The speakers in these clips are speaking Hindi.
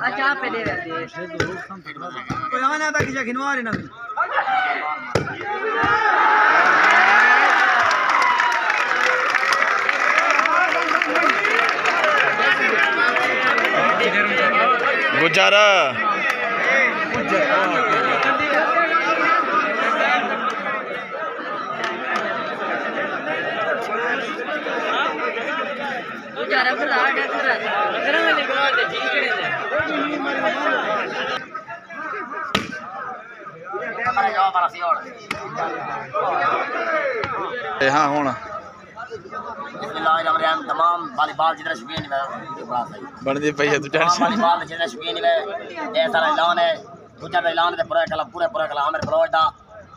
अच्छा पे दे रहे कोई आना था किसी खिनवा रहे ना गुजारा हाँ होना तमाम वॉलीबॉल जितने शौकीन है बनती पई है तू टेंशन वॉलीबॉल जितने शौकीन है ये सारा ऐलान है दूसरा ऐलान है पूरा कला आमिर बलोच दा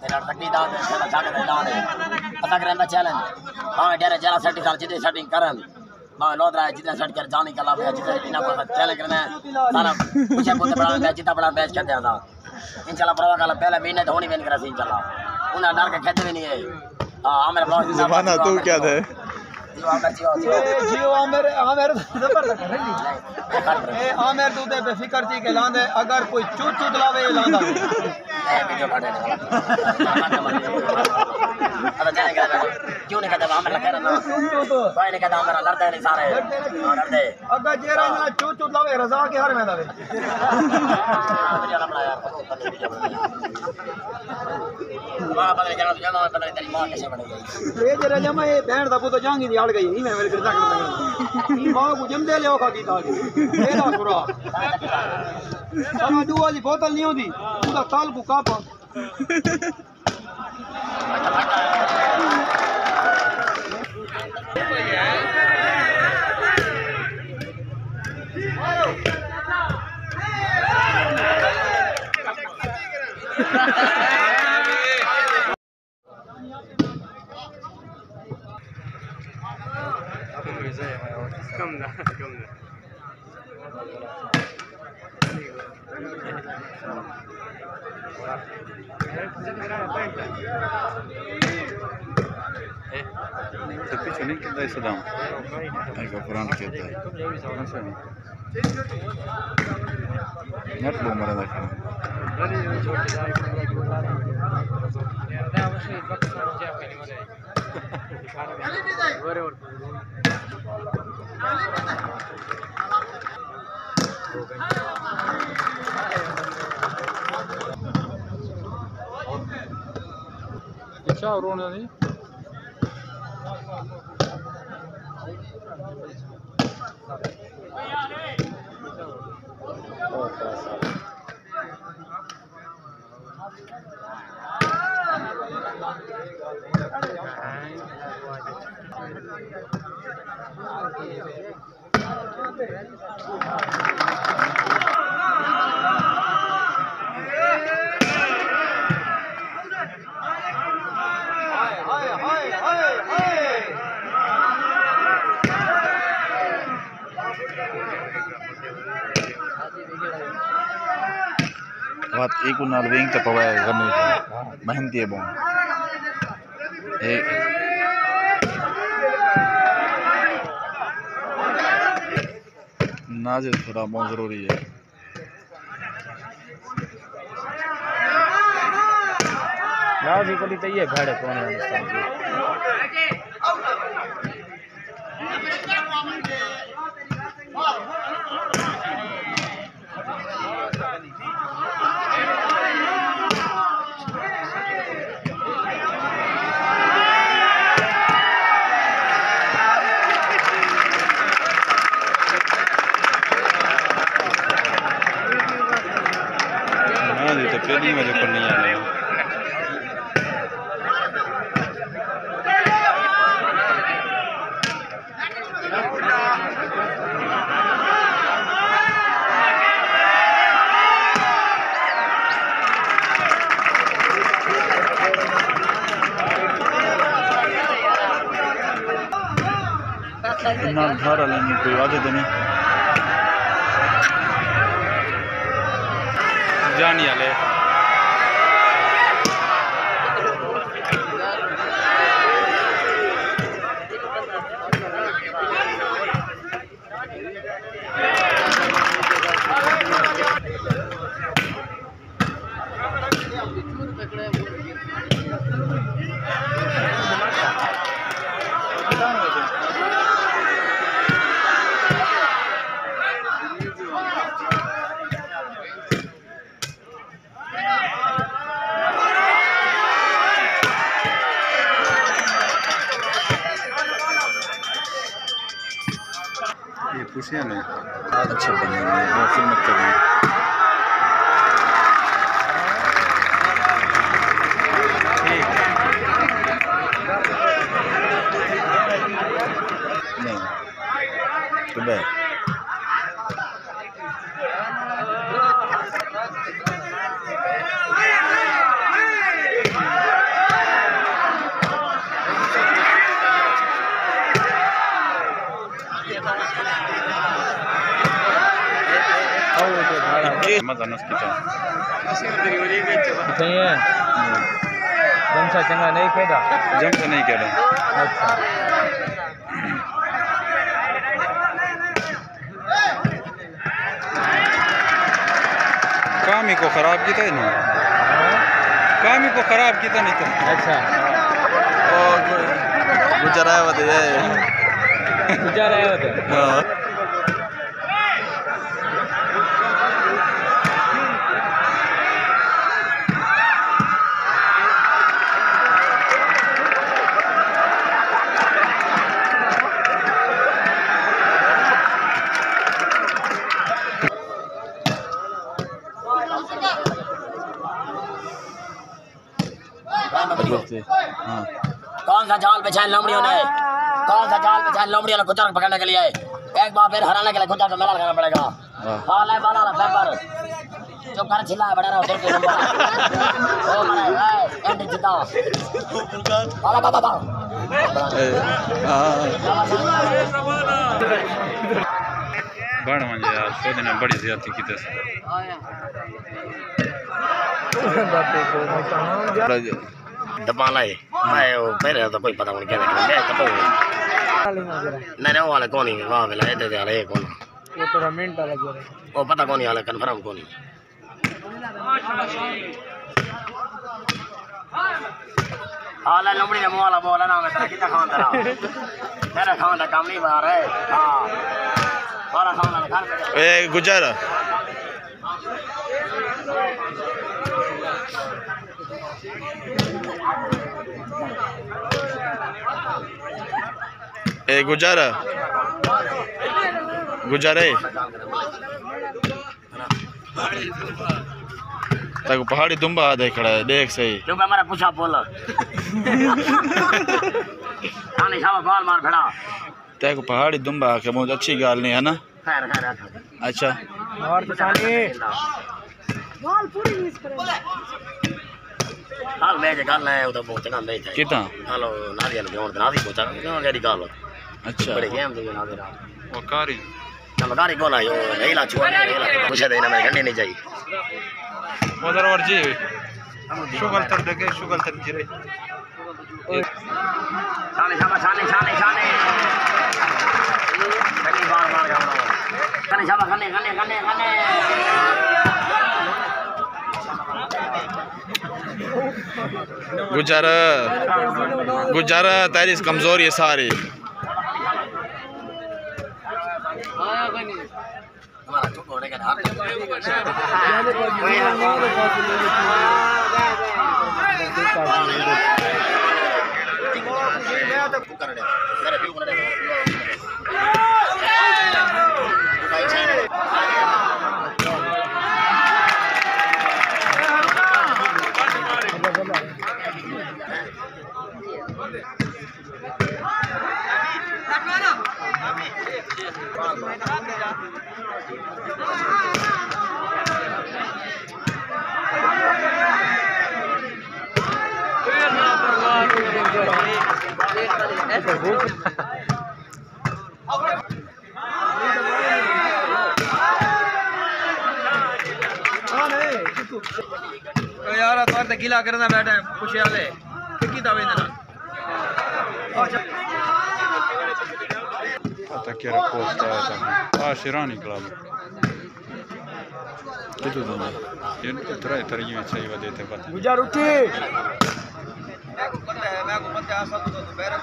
तेरा टक्की दा तेरा छाके दा ऐलान है पता करें दा चैलेंज हां डेरे जरा सेटिंग कर जितने सेटिंग करन मां लोदरा जितने सेट कर जाने का लाभ है जितने बिना को चैलेंज करना सारा कुछ बहुत बड़ा मैच जितना बड़ा मैच खेलते हैं इंशाल्लाह प्रो का पहले महीने तो होनी वेन करा इंशाल्लाह उन्हें डर के खेलते भी नहीं है हां आमिर बलोच जमाना तू क्या दे जियो आमिर जबरदस्त ए आमिर तू ते बेफिक्र थी के लांदे अगर कोई चूत चूत लावे लांदा अरे जाने का क्यों नहीं कहता आमिर लगा रहा कोई नहीं कहता आमिर लड़ते नहीं सारे लड़ते अगर जेरा ना चूत चूत लावे रजा के हर में दावे वीडियो ना बना यार मां बदल जाना तो जाना बदल तेरी मां कैसे बन गई ये जेरा जमा ये बहन दा पुत जांगी दी आड़ गई नहीं मैं मेरे करता कर ई मां को जमदे ले ओखा की ताली एदा सुरा सारा दुआ दी बोतल नहीं होंदी पूरा ताल को कापा कम ना पीछे नहीं कहता है सदाम कुरान कहता है नेट बो मरा देखा अच्छा रोना नहीं बात एक नाल वेंग तक पवाए करने मेहनती है बोन नाजिर थोड़ा बहुत जरूरी है नाजी को तो ये भेड़ कौन है ना घर लेने कोई आदत नहीं जानी वाले ये पुशिया ने अच्छा बनेगा वो फिर मत करना नहीं तो बैठ मजा नस्की था सही है जमसा चंगा नहीं खेदा जम से नहीं खेला अच्छा काम ही को खराब किया है ना काम ही को खराब किया नहीं था अच्छा गुजरा है बताइए गुजार आया होता हाँ हाँ कौन सा जाल बिछाए लोमड़ियों ने कौन सा जाल बिछाए लोमड़ियों ने गुजर पकड़ने के लिए एक बार फिर हराने के लिए गुजर को मेला लगाना पड़ेगा हाल है बाला पेपर जो कर छिला बड़ा रहा उधर के नंबर ओ मारे एंड जीता बाला बाबा बड़ मंजे यार सो दिन बड़ी ज्यादती की तस दबाना है मैं वो मेरे तो कोई पता नहीं क्या देखना मैं तो नहीं वाले कौन ही वाह वाला ये दे वाला ये कौन वो तो मिनट लग गया वो पता कौन ही वाला कंफर्म कौन ही हाल लंबड़ी ने मुआला बोला ना मैं तेरा कितना खान तेरा खान का काम नहीं बाहर है हां वाला खान ना घर पे ए गुजरा ए गुजारा गुजारे तक पहाड़ी दुम्बा देख रहा है देख सही जो हमारा पूछा बोल खाने शाबा बाल मार भेड़ा तक पहाड़ी दुम्बा के बहुत अच्छी गाल नहीं है ना खैर खैर अच्छा और तो सानी बाल पूरी मिस करे हाल मैं जे गाल है उधर पहुंचना नहीं था कितना हालो नादिया ने जोड़ नादी पहुंचा क्यों गड़ी गाल अच्छा बड़े गेम दे नादी वो कारी चलो गाड़ी कौन आयो रेला छुआ रेला पूछे देना मैं घंटे नहीं चाहिए उधर और जी शुगल तर देखे शुगल तर जिरे छाने शाबा छाने छाने छाने कई बार मार गया छाने शाबा खाने खाने खाने खाने गुजारा गुजारा तेरी कमजोरी है सारी हमारा चुप होने का हाथ यार तौर ते गिला करना बैठा है पुछे वाले की दावे देना पता क्या पोस्ट आया था शिरानी क्लब कितु देना ये तरह चाहिए देते पता गुजार उठी मैं को पता है सब तो बैरक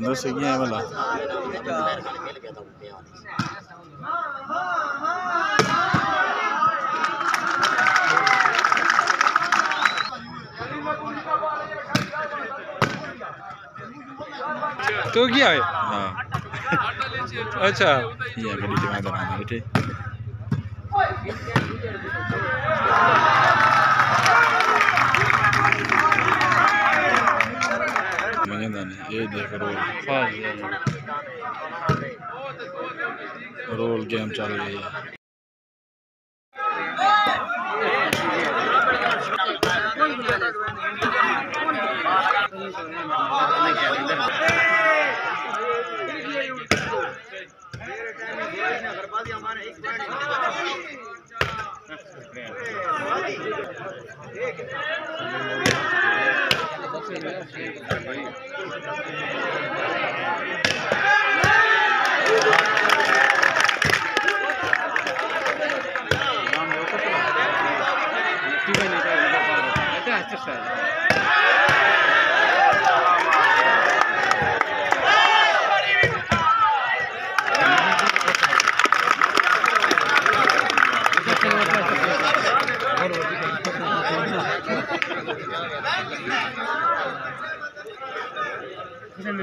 दस गया वाला तो क्या है हाँ अच्छा ये गड्डी जमा करना है ठीक ये देख रोल गेम चल रही है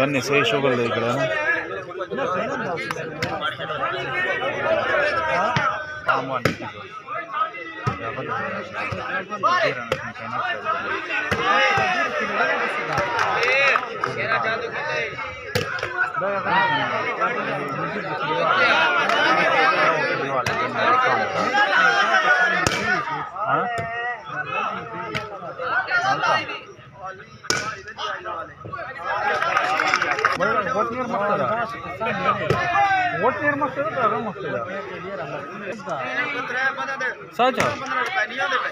धन्य सही शुगर देख रहा है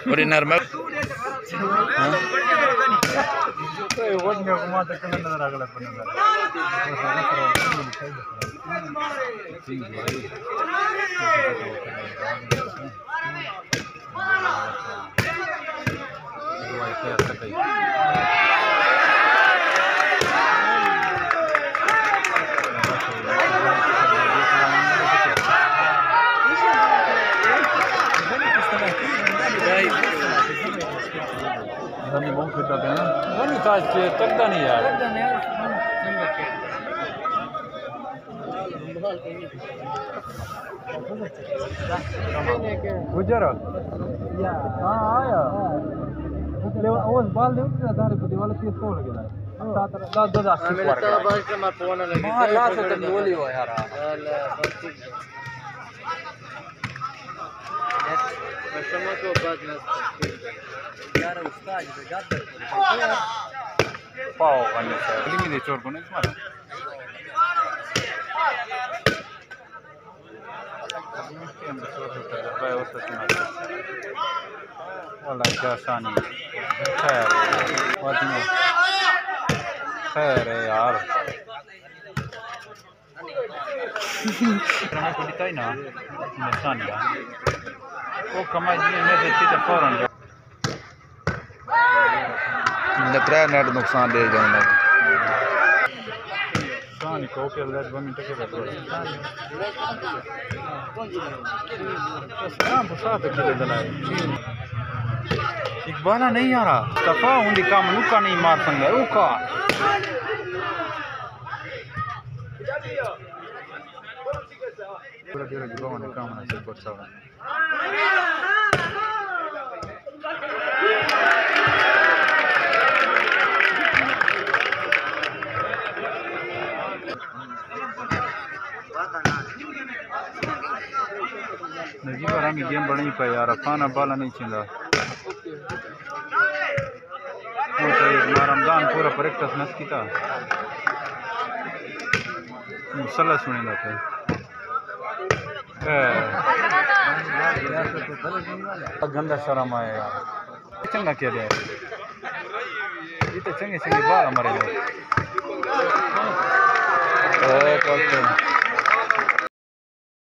और नॉर्मल तकता नहीं यार गुजर हाँ आया बाल वाला केस तो लगे पाव करने चोर को नहीं मारा खैर है यार ना वो कमाई फौरन त्रै नेट नुकसान दे जाऊंगा को के ले 2 मिनट के बाद हां बसा पे के दलाए ठीक बाला नहीं आ रहा तफा उन्दी काम नुका नहीं मार संगा उका पूरा पूरा की बावन काम ना से परसा नजीब आरामी गेम बनी पे यार अफाना बाला नहीं छिंदा रमजान पूरा प्रैक्टिस नस कीता मुसल्ला सुनेंदा पे गंदा शर्म आया यार चंगा क्या दे ये तो चंगे चंगे बाल हमारे